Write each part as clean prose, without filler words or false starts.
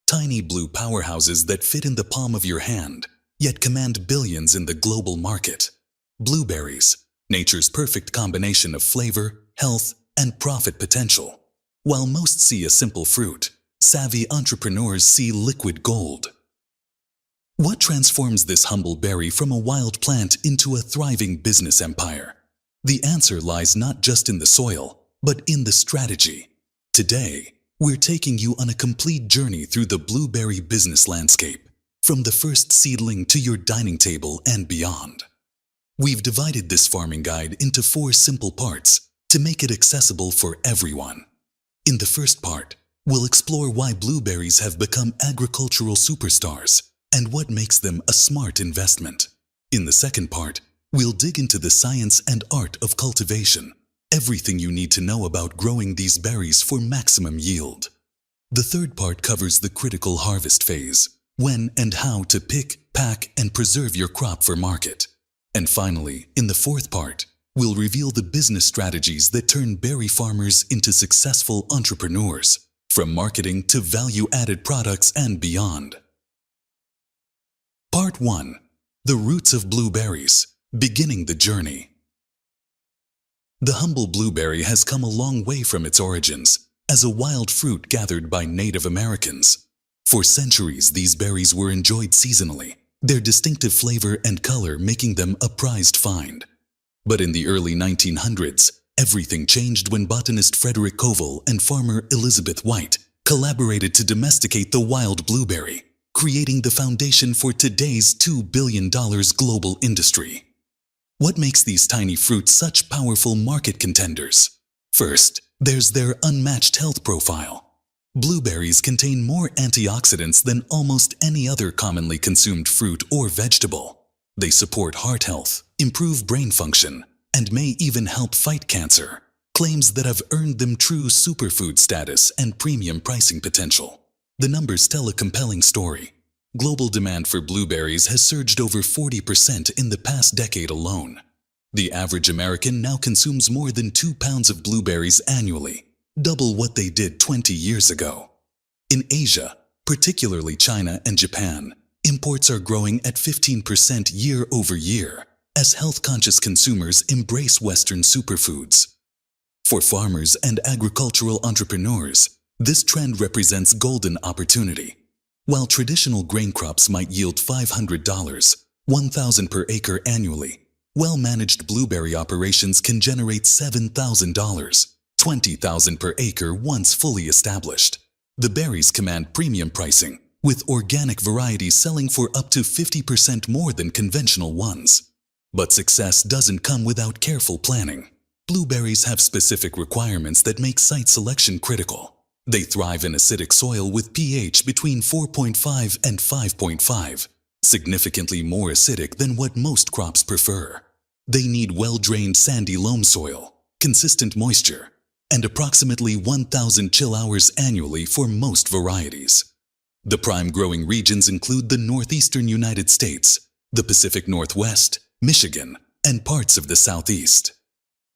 tiny blue powerhouses that fit in the palm of your hand, yet command billions in the global market. Blueberries, nature's perfect combination of flavor, health, and profit potential. While most see a simple fruit, savvy entrepreneurs see liquid gold. What transforms this humble berry from a wild plant into a thriving business empire? The answer lies not just in the soil, but in the strategy. Today, we're taking you on a complete journey through the blueberry business landscape, from the first seedling to your dining table and beyond. We've divided this farming guide into 4 simple parts to make it accessible for everyone. In the first part, we'll explore why blueberries have become agricultural superstars and what makes them a smart investment. In the second part, we'll dig into the science and art of cultivation, everything you need to know about growing these berries for maximum yield. The third part covers the critical harvest phase, when and how to pick, pack, and preserve your crop for market. And finally, in the fourth part, we'll reveal the business strategies that turn berry farmers into successful entrepreneurs, from marketing to value-added products and beyond. Part 1. The roots of blueberries, beginning the journey. The humble blueberry has come a long way from its origins, as a wild fruit gathered by Native Americans. For centuries, these berries were enjoyed seasonally, their distinctive flavor and color making them a prized find. But in the early 1900s, everything changed when botanist Frederick Covell and farmer Elizabeth White collaborated to domesticate the wild blueberry, creating the foundation for today's $2 billion global industry. What makes these tiny fruits such powerful market contenders? First, there's their unmatched health profile. Blueberries contain more antioxidants than almost any other commonly consumed fruit or vegetable. They support heart health, improve brain function, and may even help fight cancer, claims that have earned them true superfood status and premium pricing potential. The numbers tell a compelling story. Global demand for blueberries has surged over 40% in the past decade alone. The average American now consumes more than 2 pounds of blueberries annually, double what they did 20 years ago. In Asia, particularly China and Japan, imports are growing at 15% year over year as health-conscious consumers embrace Western superfoods. For farmers and agricultural entrepreneurs, this trend represents golden opportunity. While traditional grain crops might yield $500, $1,000 per acre annually, well-managed blueberry operations can generate $7,000, $20,000 per acre once fully established. The berries command premium pricing, with organic varieties selling for up to 50% more than conventional ones. But success doesn't come without careful planning. Blueberries have specific requirements that make site selection critical. They thrive in acidic soil with pH between 4.5 and 5.5, significantly more acidic than what most crops prefer. They need well-drained sandy loam soil, consistent moisture, and approximately 1,000 chill hours annually for most varieties. The prime growing regions include the northeastern United States, the Pacific Northwest, Michigan, and parts of the Southeast.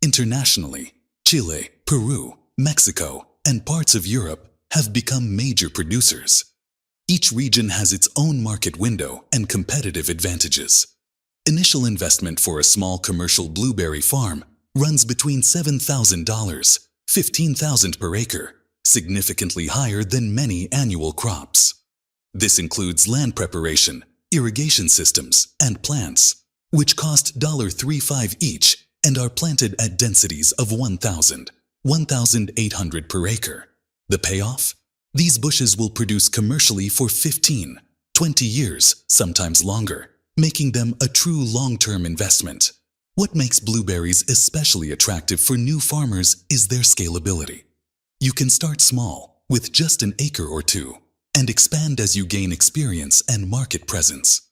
Internationally, Chile, Peru, Mexico, and parts of Europe have become major producers. Each region has its own market window and competitive advantages. Initial investment for a small commercial blueberry farm runs between $7,000, $15,000 per acre, significantly higher than many annual crops. This includes land preparation, irrigation systems, and plants, which cost $1.35 each and are planted at densities of 1,000, 1,800 per acre. The payoff? These bushes will produce commercially for 15, 20 years, sometimes longer, making them a true long-term investment. What makes blueberries especially attractive for new farmers is their scalability. You can start small, with just an acre or two, and expand as you gain experience and market presence.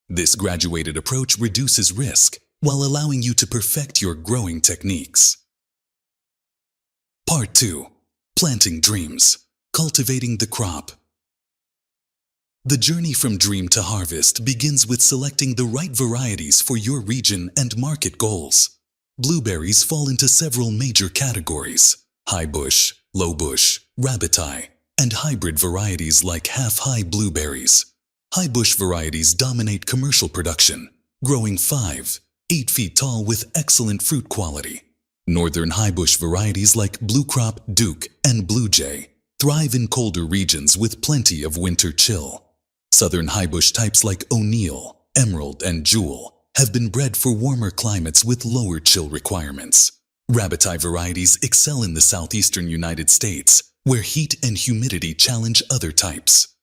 This graduated approach reduces risk while allowing you to perfect your growing techniques. Part 2. Planting dreams. Cultivating the crop. The journey from dream to harvest begins with selecting the right varieties for your region and market goals. Blueberries fall into several major categories: high bush, low bush, rabbit eye, and hybrid varieties like half-high blueberries. High bush varieties dominate commercial production, growing 8 feet tall with excellent fruit quality. Northern high bush varieties like Blue Crop, Duke, and Blue Jay thrive in colder regions with plenty of winter chill. Southern high bush types like O'Neill, Emerald, and Jewel have been bred for warmer climates with lower chill requirements. Rabbit-eye varieties excel in the southeastern United States, where heat and humidity challenge other types.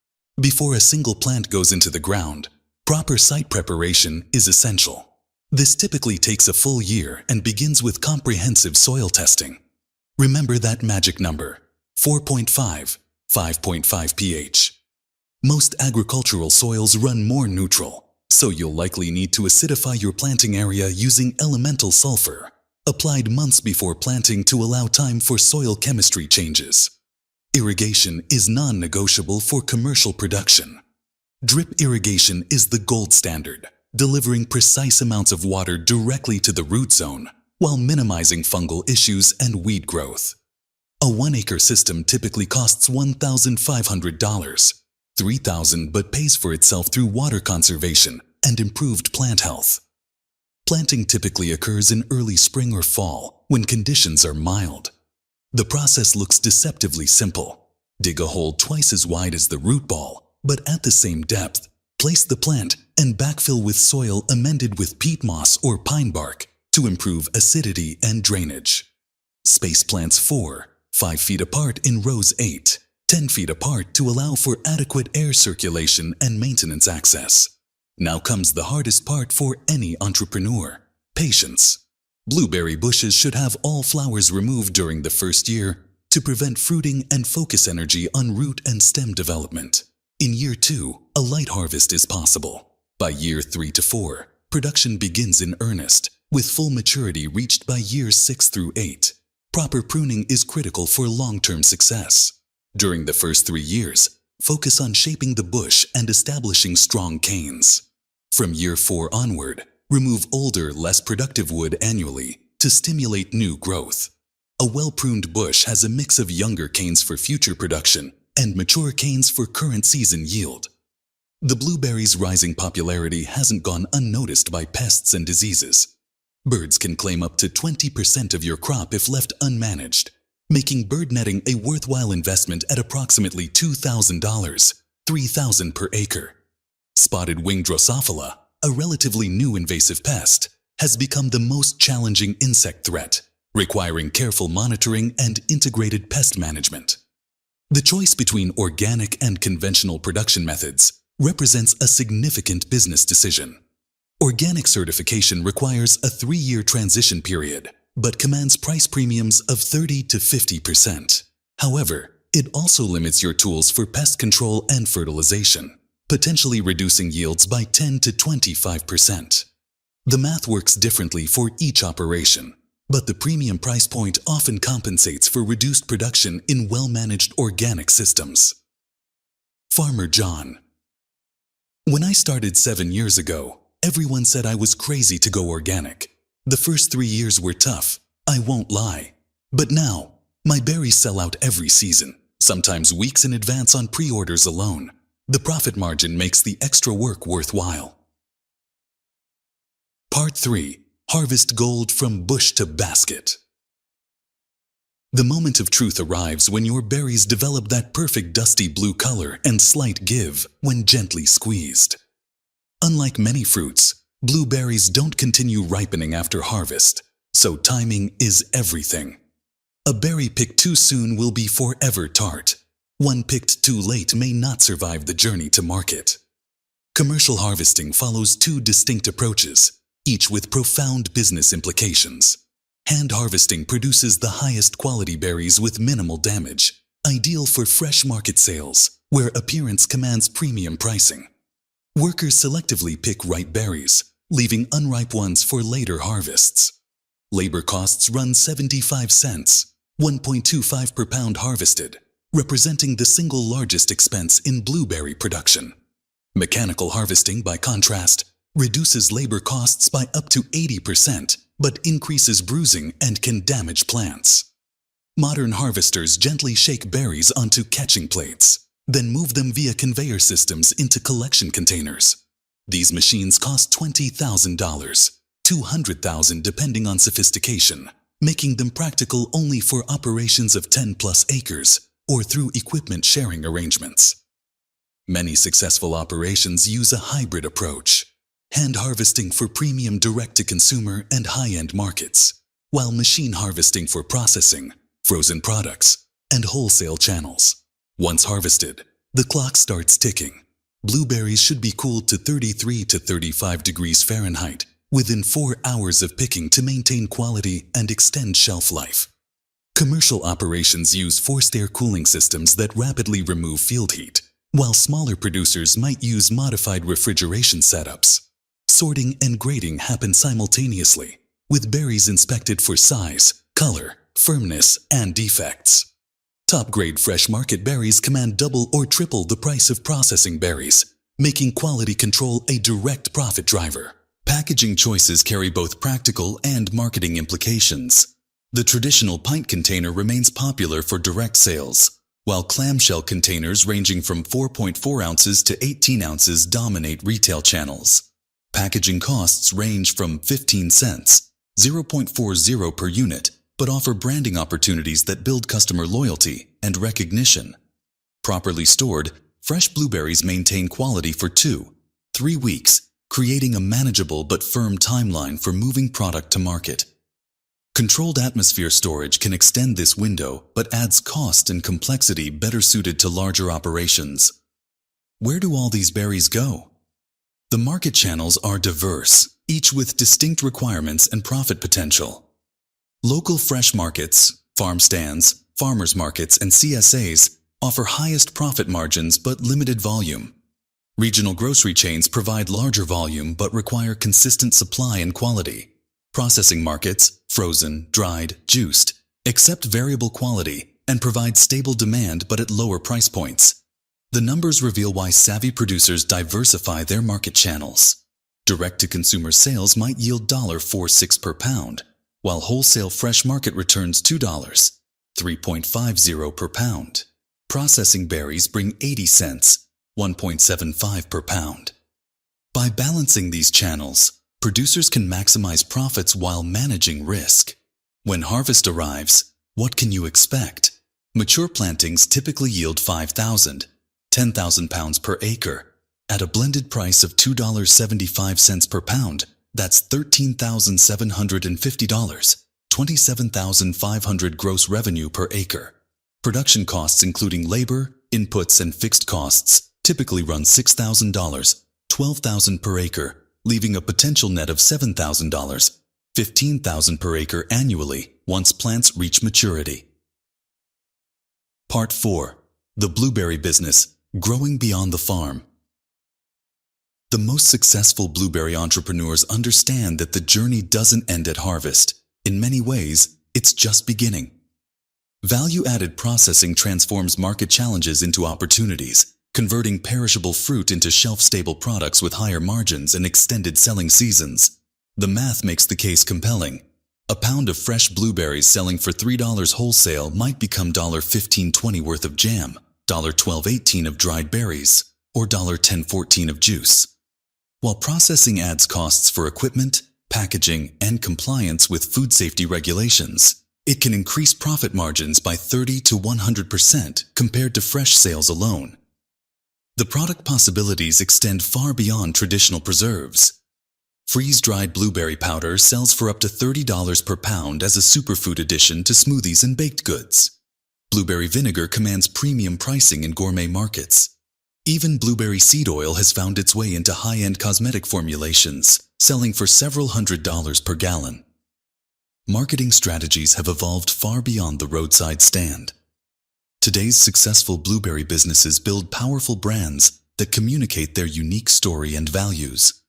Before a single plant goes into the ground, proper site preparation is essential. This typically takes a full year and begins with comprehensive soil testing. Remember that magic number, 4.5, 5.5 pH. Most agricultural soils run more neutral, so you'll likely need to acidify your planting area using elemental sulfur, applied months before planting to allow time for soil chemistry changes. Irrigation is non-negotiable for commercial production. Drip irrigation is the gold standard, delivering precise amounts of water directly to the root zone while minimizing fungal issues and weed growth. A 1-acre system typically costs $1,500, $3,000 but pays for itself through water conservation and improved plant health. Planting typically occurs in early spring or fall when conditions are mild. The process looks deceptively simple. Dig a hole twice as wide as the root ball, but at the same depth. Place the plant and backfill with soil amended with peat moss or pine bark to improve acidity and drainage. Space plants 4-5 feet apart in rows 8-10 feet apart to allow for adequate air circulation and maintenance access. Now comes the hardest part for any entrepreneur: patience. Blueberry bushes should have all flowers removed during the first year to prevent fruiting and focus energy on root and stem development. In year 2, a light harvest is possible. By year 3 to 4, production begins in earnest, with full maturity reached by years 6 through 8. Proper pruning is critical for long-term success. During the first 3 years, focus on shaping the bush and establishing strong canes. From year 4 onward, remove older, less productive wood annually to stimulate new growth. A well-pruned bush has a mix of younger canes for future production and mature canes for current season yield. The blueberry's rising popularity hasn't gone unnoticed by pests and diseases. Birds can claim up to 20% of your crop if left unmanaged, making bird netting a worthwhile investment at approximately $2,000, $3,000 per acre. Spotted wing Drosophila, a relatively new invasive pest, has become the most challenging insect threat, requiring careful monitoring and integrated pest management. The choice between organic and conventional production methods represents a significant business decision. Organic certification requires a 3-year transition period, but commands price premiums of 30 to 50%. However, it also limits your tools for pest control and fertilization, potentially reducing yields by 10 to 25%. The math works differently for each operation, but the premium price point often compensates for reduced production in well-managed organic systems. Farmer John. When I started 7 years ago, everyone said I was crazy to go organic. The first 3 years were tough, I won't lie. But now, my berries sell out every season, sometimes weeks in advance on pre-orders alone. The profit margin makes the extra work worthwhile. Part 3. Harvest gold from bush to basket. The moment of truth arrives when your berries develop that perfect dusty blue color and slight give when gently squeezed. Unlike many fruits, blueberries don't continue ripening after harvest, so timing is everything. A berry picked too soon will be forever tart. One picked too late may not survive the journey to market. Commercial harvesting follows 2 distinct approaches, each with profound business implications. Hand harvesting produces the highest quality berries with minimal damage, ideal for fresh market sales, where appearance commands premium pricing. Workers selectively pick ripe berries, leaving unripe ones for later harvests. Labor costs run 75 cents, 1.25 per pound harvested, representing the single largest expense in blueberry production. Mechanical harvesting, by contrast, reduces labor costs by up to 80%, but increases bruising and can damage plants. Modern harvesters gently shake berries onto catching plates, then move them via conveyor systems into collection containers. These machines cost $20,000, $200,000 depending on sophistication, making them practical only for operations of 10+ acres or through equipment sharing arrangements. Many successful operations use a hybrid approach, hand harvesting for premium direct-to-consumer and high-end markets, while machine harvesting for processing, frozen products, and wholesale channels. Once harvested, the clock starts ticking. Blueberries should be cooled to 33 to 35 degrees Fahrenheit within 4 hours of picking to maintain quality and extend shelf life. Commercial operations use forced air cooling systems that rapidly remove field heat, while smaller producers might use modified refrigeration setups. Sorting and grading happen simultaneously, with berries inspected for size, color, firmness, and defects. Top-grade fresh market berries command double or triple the price of processing berries, making quality control a direct profit driver. Packaging choices carry both practical and marketing implications. The traditional pint container remains popular for direct sales, while clamshell containers ranging from 4.4 ounces to 18 ounces dominate retail channels. Packaging costs range from 15 cents, 0.40 per unit, but offer branding opportunities that build customer loyalty and recognition. Properly stored, fresh blueberries maintain quality for 2-3 weeks, creating a manageable but firm timeline for moving product to market. Controlled atmosphere storage can extend this window but adds cost and complexity better suited to larger operations. Where do all these berries go? The market channels are diverse, each with distinct requirements and profit potential. Local fresh markets, farm stands, farmers markets, and CSAs offer highest profit margins but limited volume. Regional grocery chains provide larger volume but require consistent supply and quality. Processing markets, frozen, dried, juiced, accept variable quality and provide stable demand but at lower price points. The numbers reveal why savvy producers diversify their market channels. Direct-to-consumer sales might yield $1.46 per pound, while wholesale fresh market returns $2.350 per pound. Processing berries bring 80 cents, $1.75 per pound. By balancing these channels, producers can maximize profits while managing risk. When harvest arrives, what can you expect? Mature plantings typically yield 5,000, 10,000 pounds per acre. At a blended price of $2.75 per pound, that's $13,750, $27,500 gross revenue per acre. Production costs including labor, inputs, and fixed costs typically run $6,000, $12,000 per acre, leaving a potential net of $7,000, $15,000 per acre annually once plants reach maturity. Part 4. The Blueberry Business, Growing Beyond the Farm. The most successful blueberry entrepreneurs understand that the journey doesn't end at harvest. In many ways, it's just beginning. Value-added processing transforms market challenges into opportunities, converting perishable fruit into shelf-stable products with higher margins and extended selling seasons. The math makes the case compelling. A pound of fresh blueberries selling for $3 wholesale might become $15.20 worth of jam, $12.18 of dried berries, or $10.14 of juice. While processing adds costs for equipment, packaging, and compliance with food safety regulations, it can increase profit margins by 30 to 100% compared to fresh sales alone. The product possibilities extend far beyond traditional preserves. Freeze-dried blueberry powder sells for up to $30 per pound as a superfood addition to smoothies and baked goods. Blueberry vinegar commands premium pricing in gourmet markets. Even blueberry seed oil has found its way into high-end cosmetic formulations, selling for several $100s per gallon. Marketing strategies have evolved far beyond the roadside stand. Today's successful blueberry businesses build powerful brands that communicate their unique story and values.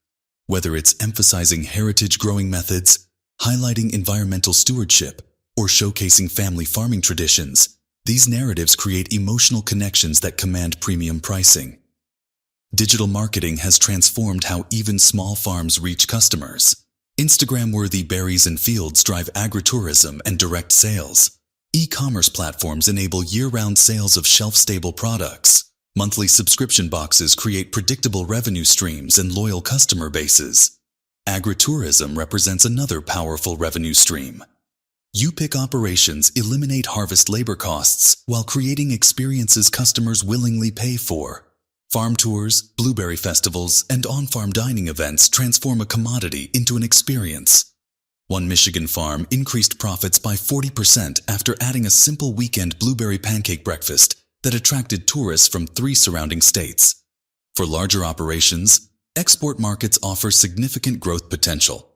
Whether it's emphasizing heritage growing methods, highlighting environmental stewardship, or showcasing family farming traditions, these narratives create emotional connections that command premium pricing. Digital marketing has transformed how even small farms reach customers. Instagram-worthy berries and fields drive agritourism and direct sales. E-commerce platforms enable year-round sales of shelf-stable products. Monthly subscription boxes create predictable revenue streams and loyal customer bases. Agritourism represents another powerful revenue stream. U-Pick operations eliminate harvest labor costs while creating experiences customers willingly pay for. Farm tours, blueberry festivals, and on-farm dining events transform a commodity into an experience. One Michigan farm increased profits by 40% after adding a simple weekend blueberry pancake breakfast that attracted tourists from 3 surrounding states. For larger operations, export markets offer significant growth potential.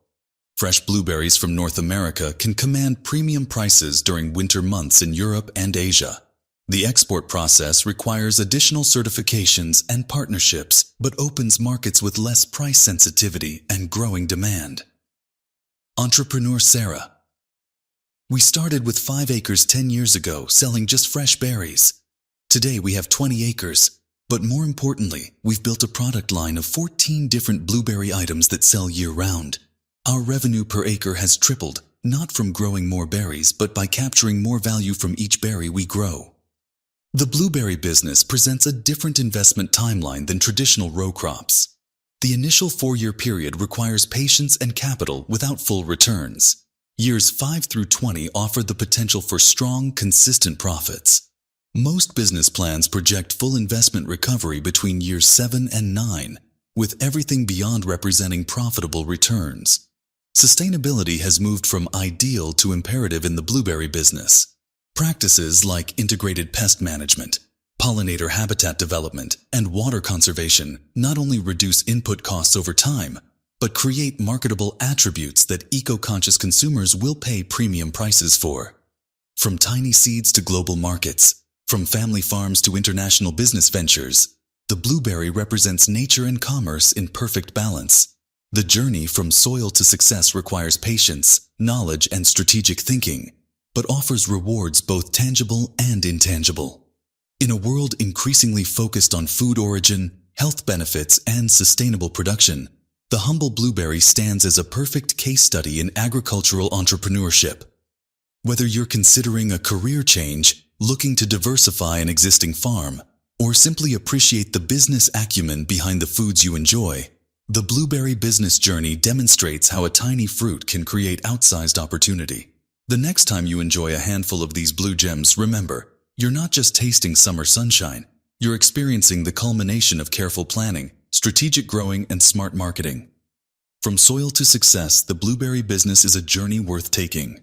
Fresh blueberries from North America can command premium prices during winter months in Europe and Asia. The export process requires additional certifications and partnerships, but opens markets with less price sensitivity and growing demand. Entrepreneur Sarah. We started with 5 acres 10 years ago, selling just fresh berries. Today we have 20 acres, but more importantly, we've built a product line of 14 different blueberry items that sell year-round. Our revenue per acre has tripled, not from growing more berries, but by capturing more value from each berry we grow. The blueberry business presents a different investment timeline than traditional row crops. The initial 4-year period requires patience and capital without full returns. Years 5 through 20 offer the potential for strong, consistent profits. Most business plans project full investment recovery between years 7 and 9, with everything beyond representing profitable returns. Sustainability has moved from ideal to imperative in the blueberry business. Practices like integrated pest management, pollinator habitat development, and water conservation not only reduce input costs over time, but create marketable attributes that eco-conscious consumers will pay premium prices for. From tiny seeds to global markets, from family farms to international business ventures, the blueberry represents nature and commerce in perfect balance. The journey from soil to success requires patience, knowledge, and strategic thinking, but offers rewards both tangible and intangible. In a world increasingly focused on food origin, health benefits, and sustainable production, the humble blueberry stands as a perfect case study in agricultural entrepreneurship. Whether you're considering a career change, looking to diversify an existing farm, or simply appreciate the business acumen behind the foods you enjoy, the blueberry business journey demonstrates how a tiny fruit can create outsized opportunity. The next time you enjoy a handful of these blue gems, remember, you're not just tasting summer sunshine, you're experiencing the culmination of careful planning, strategic growing, and smart marketing. From soil to success, the blueberry business is a journey worth taking.